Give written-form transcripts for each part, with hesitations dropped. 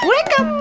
Wake up!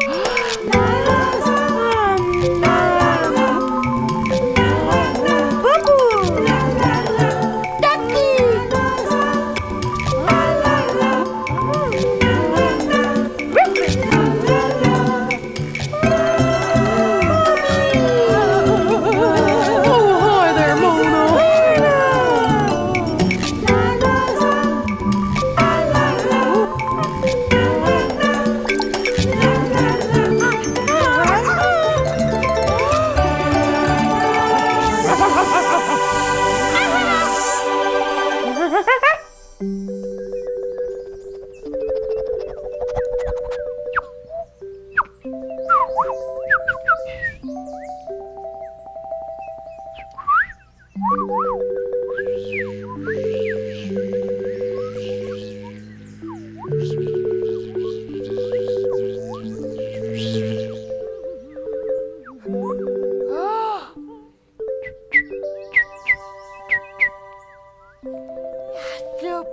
The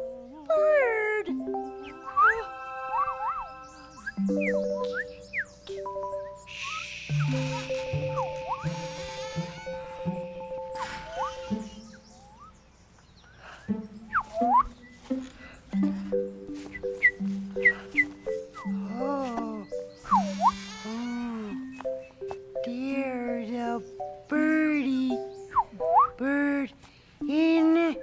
bird. Oh, there's a birdie. Bird in.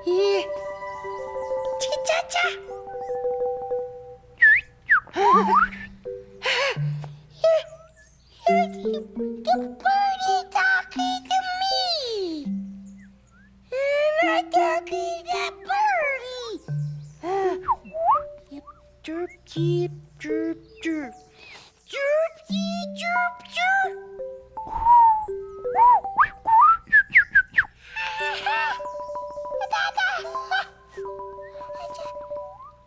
Yeah. Cha-cha-cha. The birdie talking to me. And I'm talking to birdie. Yip, chirp, chirp, chirp, chirp. Chirp, chirp, chirp.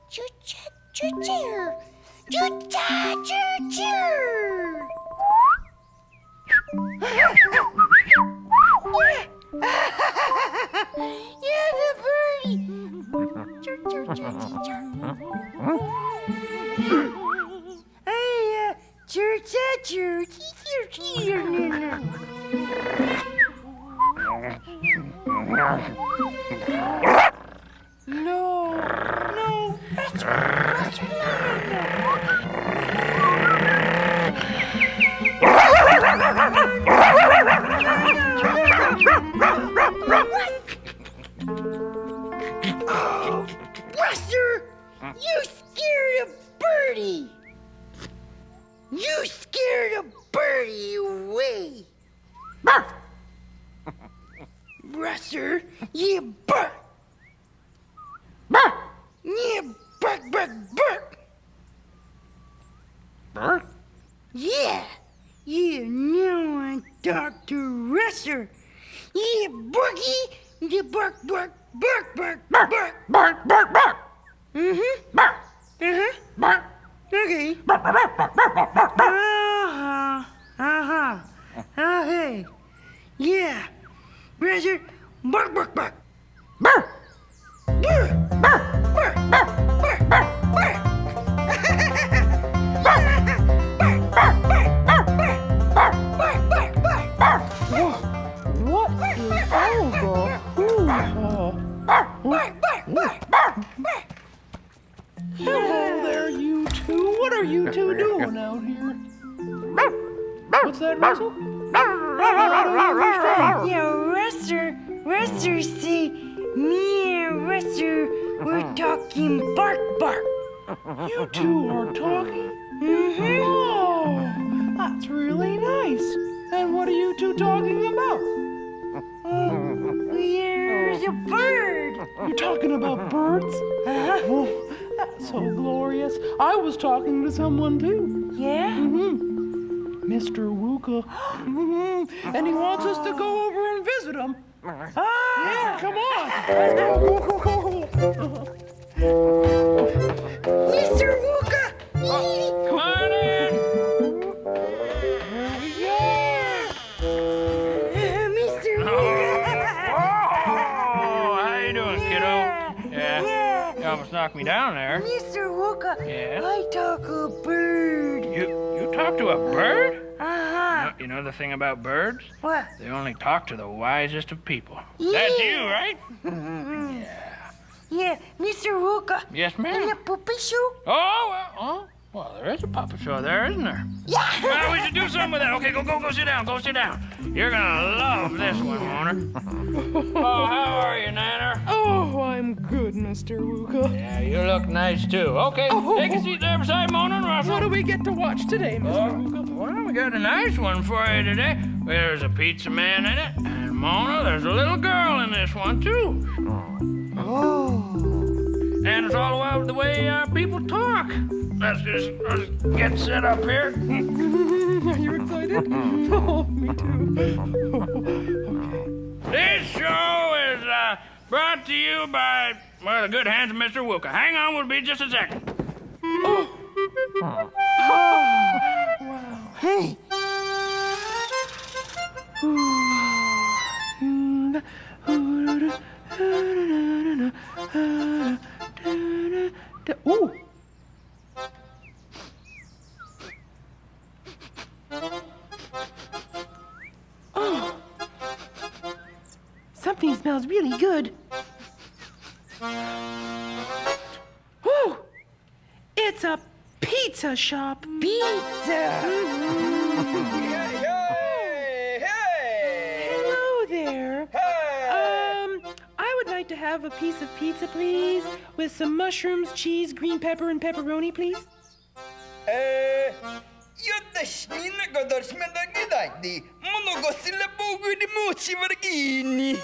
Choo-choo-choo-choo. Choo-cha-choo-choo. Yeah, the birdie. Choo-choo-choo-choo. Hey, choo-cha-choo-choo-choo. No, that's right. Oh, Buster, you scared a birdie. You scared a birdie away. Buster, you bark. Yeah, bark, bark, bark. Bark? Yeah, now I talk to Russer. Yeah, Barky, the bark, bark, bark, bark, bark, bark. Bark, bark, bark. Bark. Bark. Okay. Bark, bark, bark, bark, bark, bark, bark. Hey. Yeah, Russer, bark, bark, bark. Bark. Bark, Bark. bark, Bark. bark, Bark. bark. What is all the hoo-ha? Hello there, you two. What are you two doing out here? What's that, Russell? I don't understand. Yeah, Russer say me and Russer we're talking bark bark. You two are talking? Oh, that's really nice. And what are you two talking about? There's a bird. You're talking about birds? Oh, that's so glorious. I was talking to someone too. Yeah? Mr. Wooka. And he wants us to go over and visit him. Yeah, come on. Mr. Wooka! Come on in. Mr. Oh, Wooka! how you doing, kiddo? Yeah. You almost knocked me down there. Mr. Wooka, Yeah? I talk a bird. You talk to a bird? Uh-huh. You know the thing about birds? What? They only talk to the wisest of people. That's you, right? Yeah, Mr. Wooka. Yes, In the ma'am. puppy show? Well, there is a puppet show there, isn't there? Yeah. Well, we should do something with that. Okay, go sit down. Go sit down. You're gonna love this one, Mona. Oh, how are you, Nana? Oh, I'm good, Mr. Wooka. Yeah, you look nice too. Okay, take a seat there beside Mona and Russell. What do we get to watch today, Mr. Wooka? Well, we got a nice one for you today. There's a pizza man in it, and Mona, there's a little girl in this one too. Oh. And it's all about the way people talk. Let's just get set up here. Are you excited? Oh, me too. This show is brought to you by, well, the good hands of Mr. Wooka. Hang on, we'll be just a second. Hey. Ooh. Oh. Something smells really good. Ooh. It's a pizza shop. Pizza. Hello there. I would like to have a piece of pizza, please, with some mushrooms, cheese, green pepper, and pepperoni, please. Юдашмина годошмена гидайди. Моногосила богуди мочи варгини.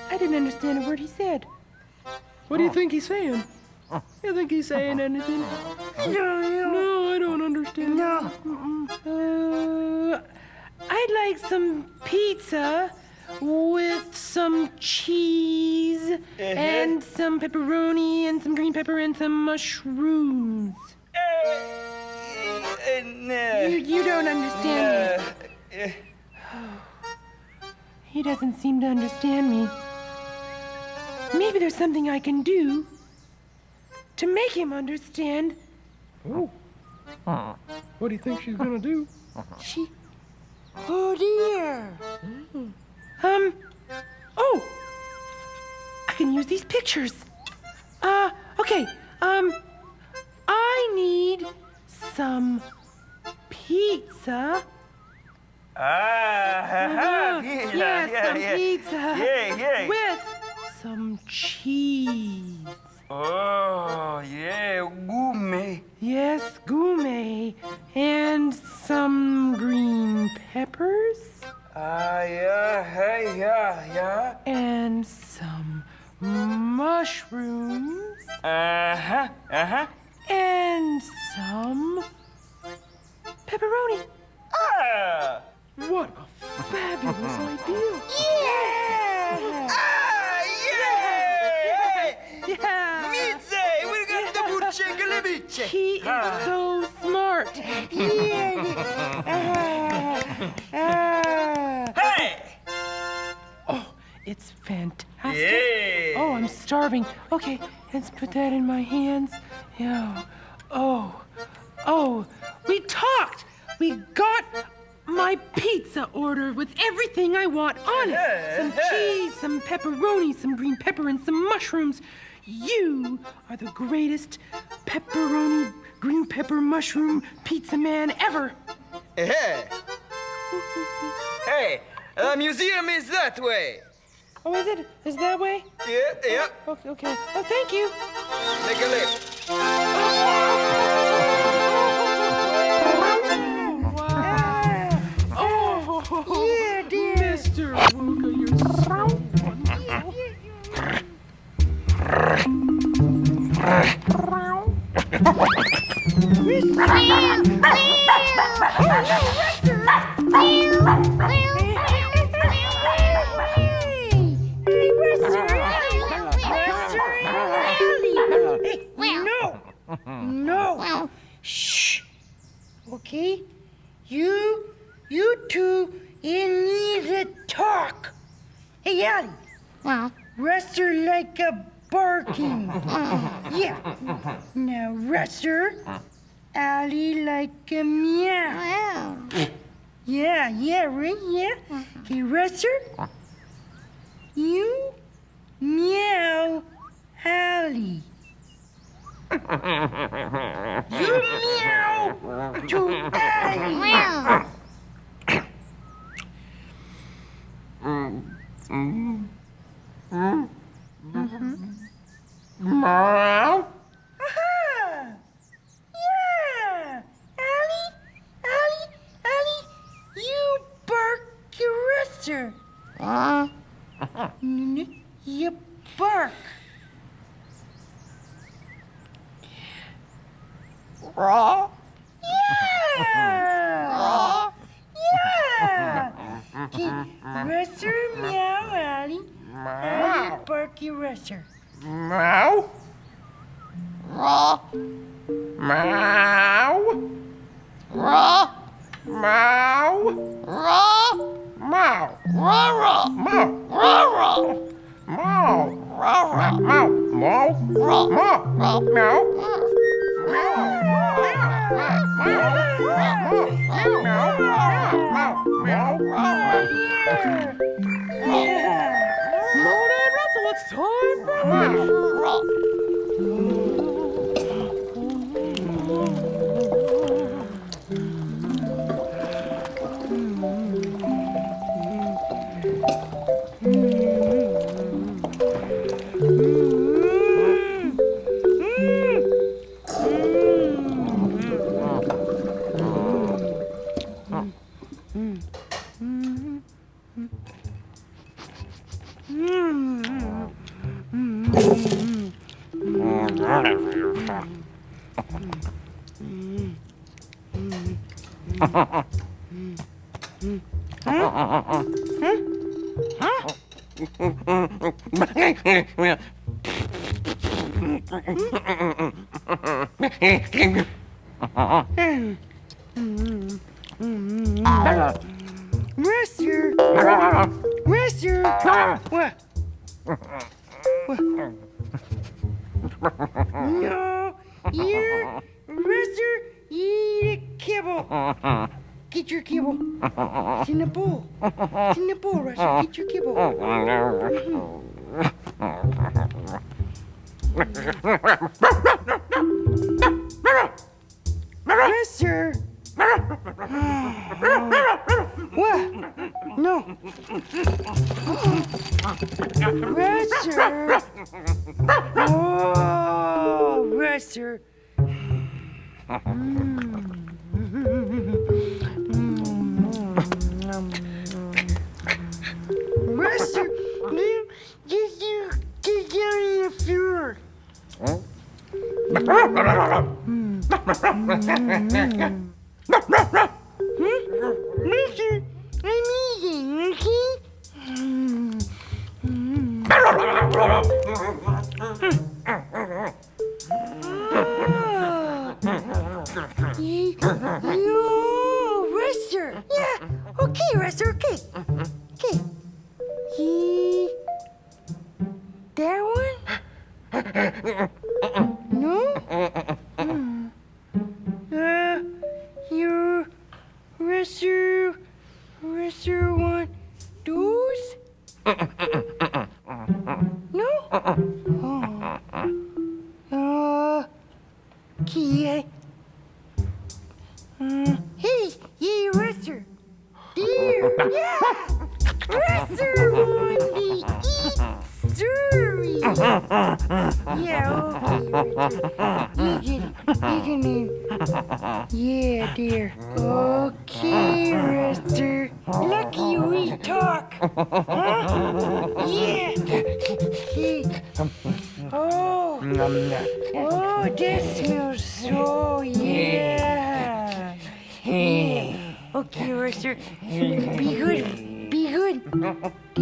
I didn't understand a word he said. What do you think he's saying? You think he's saying anything? No, I don't understand. No. I'd like some pizza with some cheese and some pepperoni and some green pepper and some mushrooms. You don't understand me. He doesn't seem to understand me. Maybe there's something I can do to make him understand. Oh. What do you think she's gonna do? Oh dear. Oh! I can use these pictures. Okay. I need some pizza. Yes, some pizza. Yeah. With some cheese. Oh, yeah, gourmet. Yes, gourmet. And some green peppers. Yeah. And some mushrooms. Uh-huh. And some pepperoni. What a fabulous idea. Yeah. Yeah. Mitze, we're gonna double check a little He is so smart. Hey! Oh, it's fantastic. Yeah. Oh, I'm starving. Okay, let's put that in my hands. Yeah. Oh, we talked. We got my pizza order with everything I want on it. Some cheese, some pepperoni, some green pepper, and some mushrooms. You are the greatest pepperoni, green pepper, mushroom pizza man ever. Hey, the museum is that way. Oh, is it? Is that way? Yeah. Okay. Oh, thank you. Make a left. Yeah, dear. Mr. Wooka, you're so wonderful. No. Shh. Okay? You two, you need to talk. Hey, Allie, Russer like a barking. Yeah. Now, Russer, Allie like a meow. Yeah, right, yeah. Okay, Russer, you meow Allie. You meow to Allie. Meow. Aha! Yeah! Allie, you bark your Russer. You bark. Yeah! Yeah! Okay, Russer, meow, Allie. Allie, bark your Russer. Meow. Meow. Meow. Meow. Meow. Lord and Russell, it's time for Russer! What? No, you, Russer, eat a kibble. Get your kibble. It's in the bowl. It's in the bowl, Russer. Get your kibble. Russer! What? No. Russer! Oh, Russer. Russer, you get down in the floor. Russer, I'm eating, okay? No, Russer. Yeah, okay, Russer, okay. Okay. That one? No? You, Russer want those? No? Oh. Okay. Hey, Russer. Dear, yeah! Russer want to eat cereal. Yeah, okay, Russer. Yeah, dear. Okay, Russer. Lucky we talk. Huh? Yeah. Okay. Oh, that smells so, yeah. Yeah. Okay, Russer. Be good.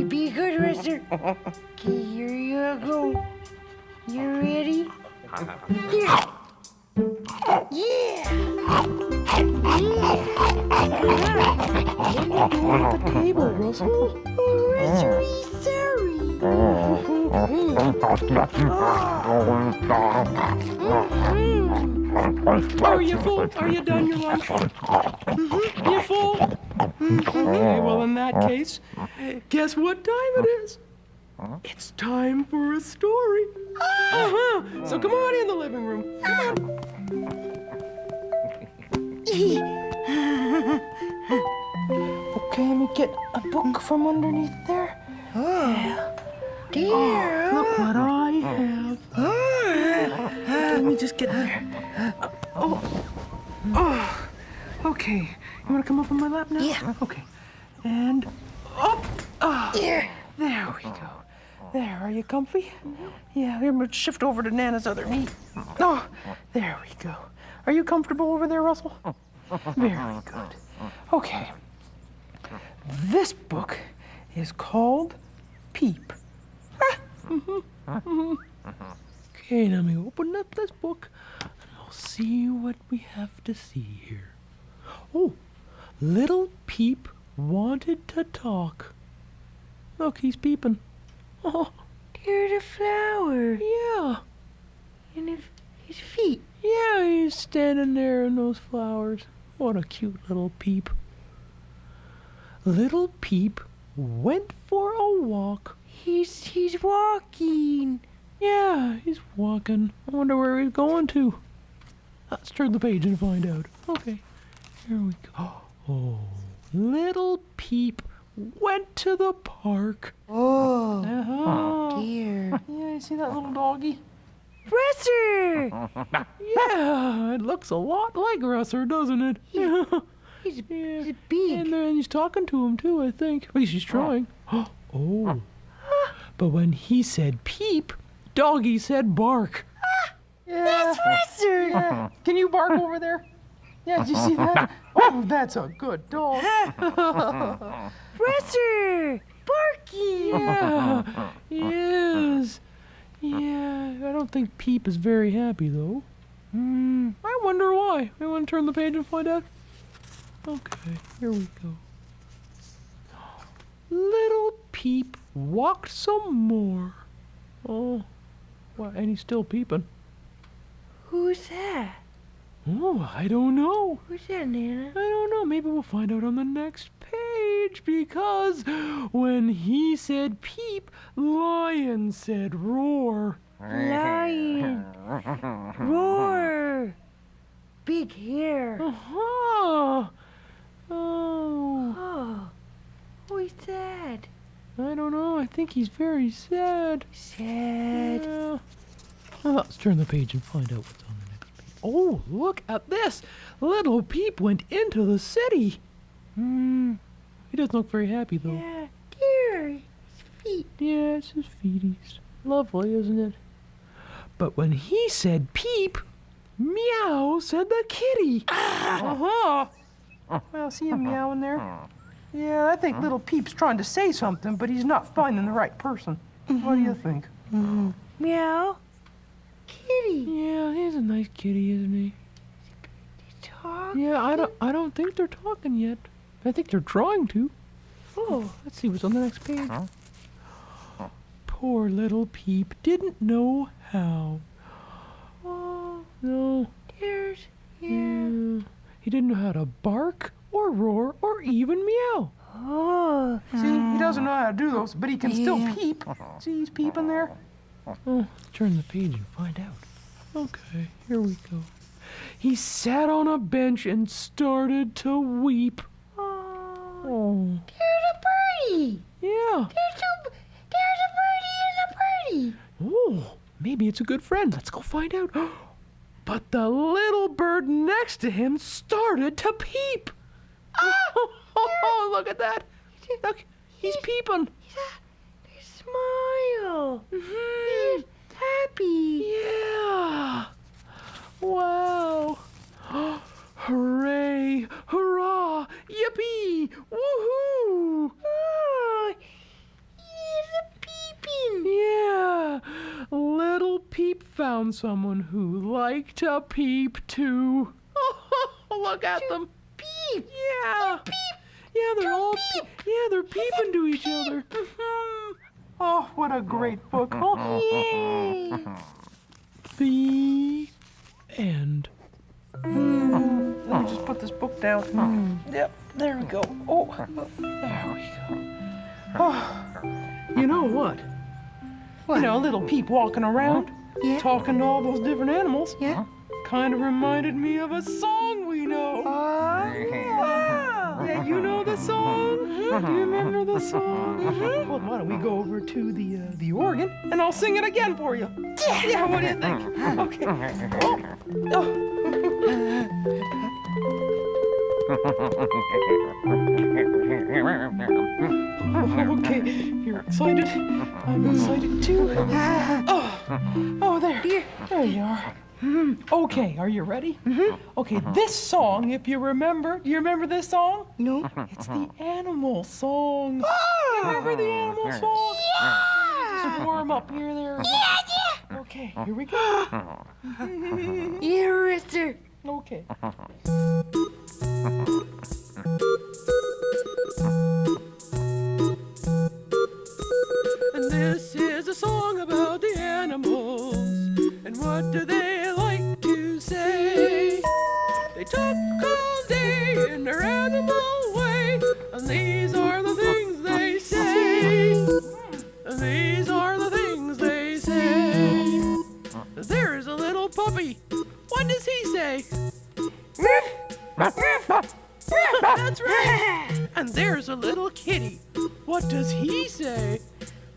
Be good, Russer. Okay, here you go. You ready? Yeah. Yeah. the table, Russell. Oh, Russer, sorry. Are you full? Are you done your lunch? You full? Okay, well, in that case, guess what time it is? It's time for a story. So come on in the living room. Come on. Okay, let me get a book from underneath there. Dear. Look what I have. Okay, let me just get there. Okay. You want to come up on my lap now? Yeah. Okay. And up. Here. There we go. There, are you comfy? Yeah, here, I'm gonna shift over to Nana's other knee. Oh, there we go. Are you comfortable over there, Russell? Very good. Okay. This book is called Peep. Okay, now let me open up this book and we'll see what we have to see here. Oh, little Peep wanted to talk. Look, he's peeping. Oh, Dear the flower. yeah. And his feet. Yeah, he's standing there in those flowers. What a cute little Peep. Little Peep went for a walk. He's walking. Yeah, he's walking. I wonder where he's going to. Let's turn the page and find out. Okay, here we go. Oh, little Peep went to the park. Oh, Yeah, dear. you see that little doggy? Russer! Yeah, it looks a lot like Russer, doesn't it? Yeah. He's Yeah. big. And then he's talking to him too, I think. At least he's trying. Oh. But when he said peep, doggy said bark. Yeah. That's Russer! Yeah. Can you bark over there? Yeah, did you see that? Oh, that's a good dog. Russer! Barking! Yeah. Yes. Yeah, I don't think Peep is very happy though. I wonder why. We want to turn the page and find out? Okay, here we go. Little Peep walked some more. Oh, what? And he's still peeping. Who's that? Oh, I don't know. Who's that, Nana? I don't know. Maybe we'll find out on the next page because when he said peep, Lion said roar. Lion. Roar. Big hair. Uh-huh. Oh, Oh. Oh, he's sad. I don't know. I think he's very sad. Sad. Yeah. Well, let's turn the page and find out what's on the next page. Oh, look at this. Little Peep went into the city. He doesn't look very happy, though. Yeah. Dear. His feet. Yeah, it's his feeties. Lovely, isn't it? But when he said peep, meow said the kitty. Uh-huh. Well, see him meowing there? Yeah, I think little Peep's trying to say something, but he's not finding the right person. What do you think? Meow. Kitty. Yeah, he's a nice kitty, isn't he? Talk. Yeah, I don't think they're talking yet. I think they're trying to. Oh. Let's see what's on the next page. Poor little Peep didn't know how. Oh, no. There's. Yeah. Yeah. He didn't know how to bark or roar or even meow. Oh. See, he doesn't know how to do those, but he can still peep. See, he's peeping there. Oh, let's turn the page and find out. Okay, here we go. He sat on a bench and started to weep. Oh. There's a birdie. Yeah. There's a birdie in the birdie. Oh, maybe it's a good friend. Let's go find out. But the little bird next to him started to peep. Oh, look at that. Look, he's peeping. Smile. He's happy. Yeah. Wow. Hooray, hurrah, yippee, woohoo. Oh, he's a peeping. Yeah. Little Peep found someone who liked to peep too. Look at them. Peep. Yeah. Yeah, they're all they're peeping to each other. Oh, what a great book. Oh, yay. The end. Let me just put this book down. Yep, there we go. Oh, there we go. Oh, you know what? What? You know, little Peep walking around, Yeah. talking to all those different animals. Yeah. Kind of reminded me of a song we know. Yeah, you know the song? Do you remember the song? Well, why don't we go over to the organ and I'll sing it again for you? Yeah, what do you think? Okay. Oh. Okay, you're excited. I'm excited too. Oh, there. There you are. Okay, are you ready? Okay, this song, if you remember, do you remember this song? No. It's the animal song. You remember the animal song? Just warm up here, there. Yeah. Okay, here we go. Yeah, Rooster. Okay. And this is a song about the animals. And what do they like to say? They talk all day in their animal way. And these are the things they say. And these are the things they say. There's a little puppy. What does he say? That's right. And there's a little kitty. What does he say?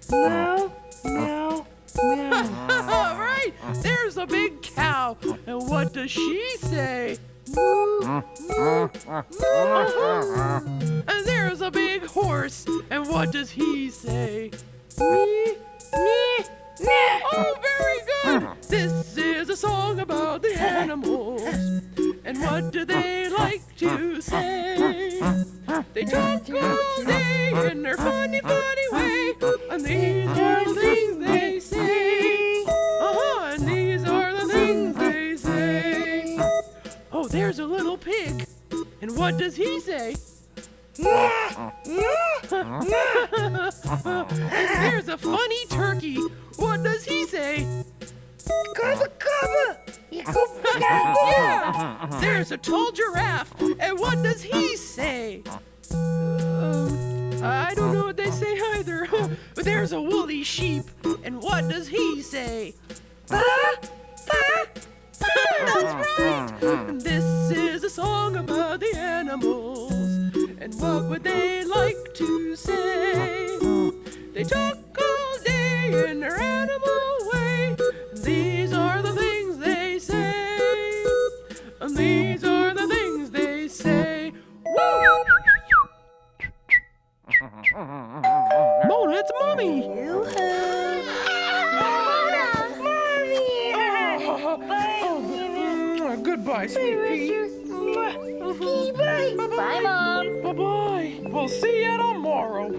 Meow, meow, meow. Right. There's a big cow. And what does she say? And there's a big horse. And what does he say? Oh, very good. This is a song about the animals. And what do they like to say? They talk all day in their funny, funny way. And these are the things they say. And these are the things they say. Oh, there's a little pig. And what does he say? There's a funny turkey. What does he say? Cubba, cubba. Yeah. There's a tall giraffe. And what does he say? I don't know what they say either. But there's a woolly sheep. And what does he say? That's right. This is a song about the animals. And what would they like to say? They talk all day in their animal way. These are the things they say. And these are the things they say. Woo! Mona, it's Mommy! Goodbye, sweet pea. Bye. Bye, Mom. Bye-bye. We'll see you tomorrow.